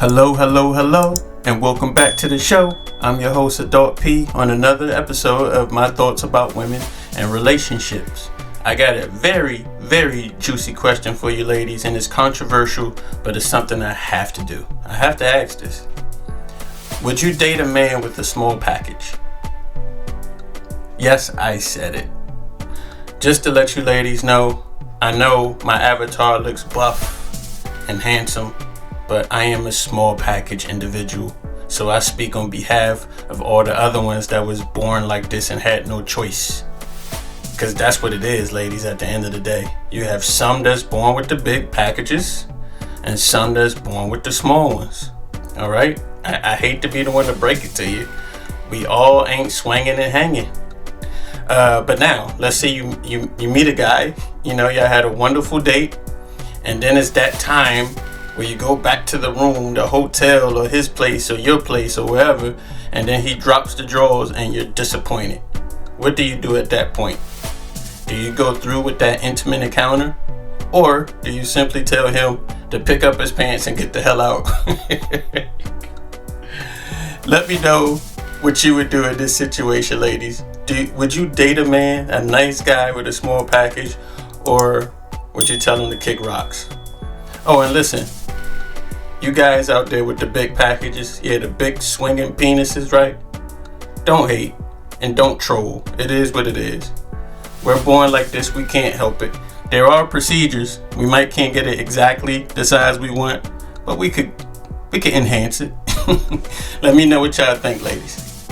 Hello, hello, hello, and welcome back to the show. I'm your host, Adult P, on another episode of my thoughts about women and relationships. I got a very, very juicy question for you ladies, and it's controversial, but it's something I have to do. I have to ask this. Would you date a man with a small package? Yes, I said it. Just to let you ladies know, I know my avatar looks buff and handsome, but I am a small package individual, so I speak on behalf of all the other ones that was born like this and had no choice. Because that's what it is, ladies, at the end of the day. You have some that's born with the big packages and some that's born with the small ones. Alright? I hate to be the one to break it to you. We all ain't swinging and hanging. But now, let's say you meet a guy, y'all had a wonderful date, and then it's that time where you go back to the room, the hotel, or his place, or your place, or wherever, and then he drops the drawers and you're disappointed. What do you do at that point? Do you go through with that intimate encounter? Or do you simply tell him to pick up his pants and get the hell out? Let me know what you would do in this situation, ladies. Would you date a man, a nice guy with a small package, or would you tell him to kick rocks? Oh, and listen, you guys out there with the big packages, the big swinging penises, right? Don't hate and don't troll. It is what it is. We're born like this, we can't help it. There are procedures. We can't get it exactly the size we want, but we could enhance it. Let me know what y'all think, ladies.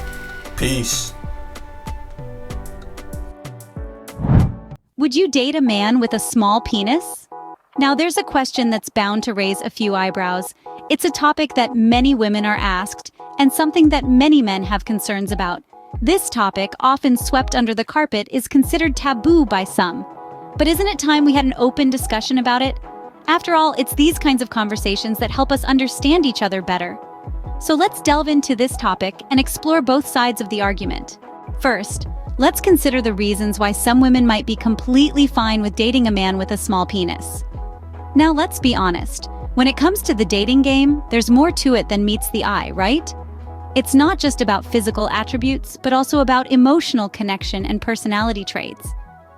Peace. Would you date a man with a small penis? Now, there's a question that's bound to raise a few eyebrows. It's a topic that many women are asked, and something that many men have concerns about. This topic, often swept under the carpet, is considered taboo by some. But isn't it time we had an open discussion about it? After all, it's these kinds of conversations that help us understand each other better. So let's delve into this topic and explore both sides of the argument. First, let's consider the reasons why some women might be completely fine with dating a man with a small penis. Now, let's be honest. When it comes to the dating game, there's more to it than meets the eye, right? It's not just about physical attributes, but also about emotional connection and personality traits.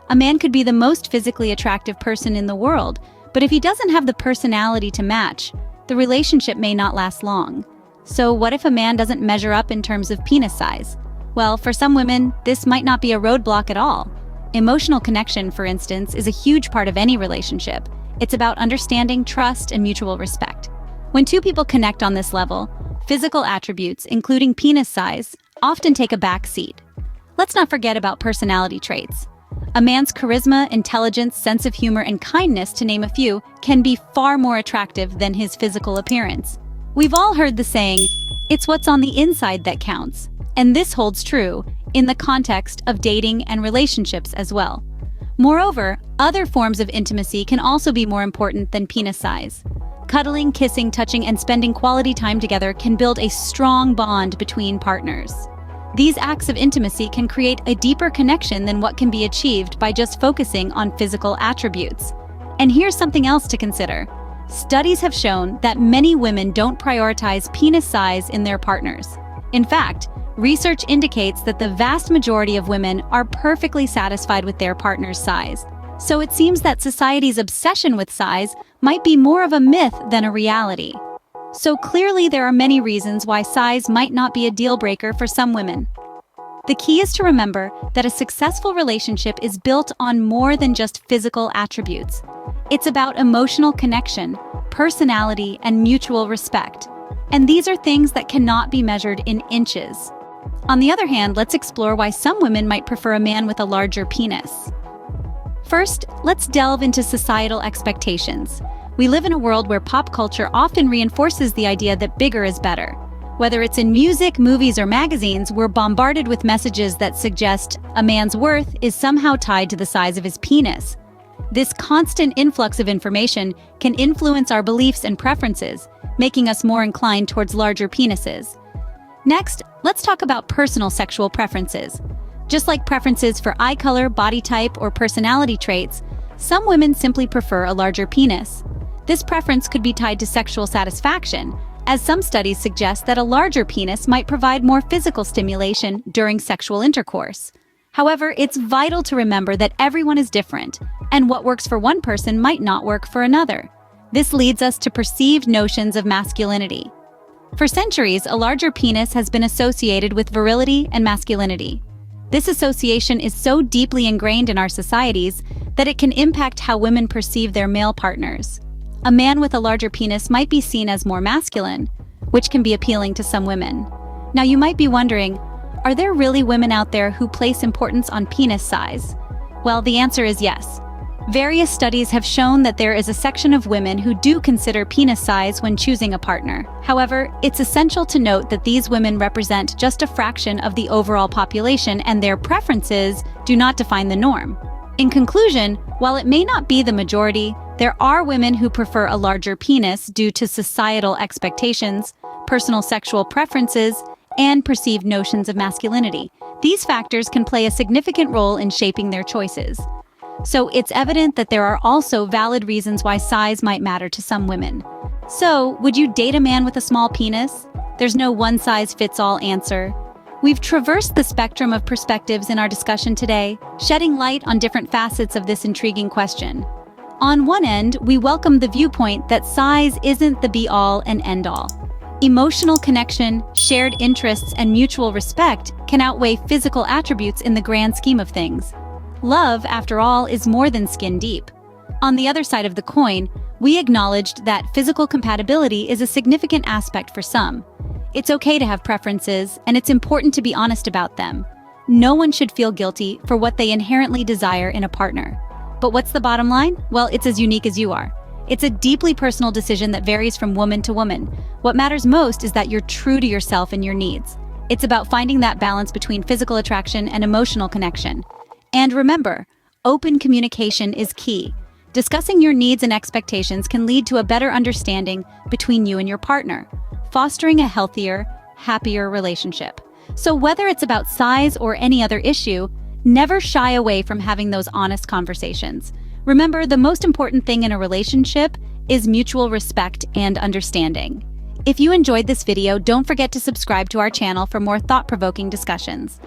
A man could be the most physically attractive person in the world, but if he doesn't have the personality to match, the relationship may not last long. So what if a man doesn't measure up in terms of penis size? Well, for some women, this might not be a roadblock at all. Emotional connection, for instance, is a huge part of any relationship. It's about understanding, trust, and mutual respect. When two people connect on this level, physical attributes, including penis size, often take a back seat. Let's not forget about personality traits. A man's charisma, intelligence, sense of humor, and kindness, to name a few, can be far more attractive than his physical appearance. We've all heard the saying, "It's what's on the inside that counts." And this holds true in the context of dating and relationships as well. Moreover, other forms of intimacy can also be more important than penis size. Cuddling, kissing, touching, and spending quality time together can build a strong bond between partners. These acts of intimacy can create a deeper connection than what can be achieved by just focusing on physical attributes. And here's something else to consider. Studies have shown that many women don't prioritize penis size in their partners. In fact, research indicates that the vast majority of women are perfectly satisfied with their partner's size. So it seems that society's obsession with size might be more of a myth than a reality. So clearly there are many reasons why size might not be a deal breaker for some women. The key is to remember that a successful relationship is built on more than just physical attributes. It's about emotional connection, personality, and mutual respect. And these are things that cannot be measured in inches. On the other hand, let's explore why some women might prefer a man with a larger penis. First, let's delve into societal expectations. We live in a world where pop culture often reinforces the idea that bigger is better. Whether it's in music, movies, or magazines, we're bombarded with messages that suggest a man's worth is somehow tied to the size of his penis. This constant influx of information can influence our beliefs and preferences, making us more inclined towards larger penises. Next, let's talk about personal sexual preferences. Just like preferences for eye color, body type, or personality traits, some women simply prefer a larger penis. This preference could be tied to sexual satisfaction, as some studies suggest that a larger penis might provide more physical stimulation during sexual intercourse. However, it's vital to remember that everyone is different, and what works for one person might not work for another. This leads us to perceived notions of masculinity. For centuries, a larger penis has been associated with virility and masculinity. This association is so deeply ingrained in our societies that it can impact how women perceive their male partners. A man with a larger penis might be seen as more masculine, which can be appealing to some women. Now you might be wondering, are there really women out there who place importance on penis size? Well, the answer is yes. Various studies have shown that there is a section of women who do consider penis size when choosing a partner. However, it's essential to note that these women represent just a fraction of the overall population, and their preferences do not define the norm. In conclusion, while it may not be the majority, there are women who prefer a larger penis due to societal expectations, personal sexual preferences, and perceived notions of masculinity. These factors can play a significant role in shaping their choices. So it's evident that there are also valid reasons why size might matter to some women. So, would you date a man with a small penis? There's no one-size-fits-all answer. We've traversed the spectrum of perspectives in our discussion today, shedding light on different facets of this intriguing question. On one end, we welcome the viewpoint that size isn't the be-all and end-all. Emotional connection, shared interests, and mutual respect can outweigh physical attributes in the grand scheme of things. Love, after all, is more than skin deep. On the other side of the coin, we acknowledged that physical compatibility is a significant aspect for some. It's okay to have preferences, and it's important to be honest about them. No one should feel guilty for what they inherently desire in a partner. But what's the bottom line? Well, it's as unique as you are. It's a deeply personal decision that varies from woman to woman. What matters most is that you're true to yourself and your needs. It's about finding that balance between physical attraction and emotional connection. And remember, open communication is key. Discussing your needs and expectations can lead to a better understanding between you and your partner, fostering a healthier, happier relationship. So whether it's about size or any other issue, never shy away from having those honest conversations. Remember, the most important thing in a relationship is mutual respect and understanding. If you enjoyed this video, don't forget to subscribe to our channel for more thought-provoking discussions.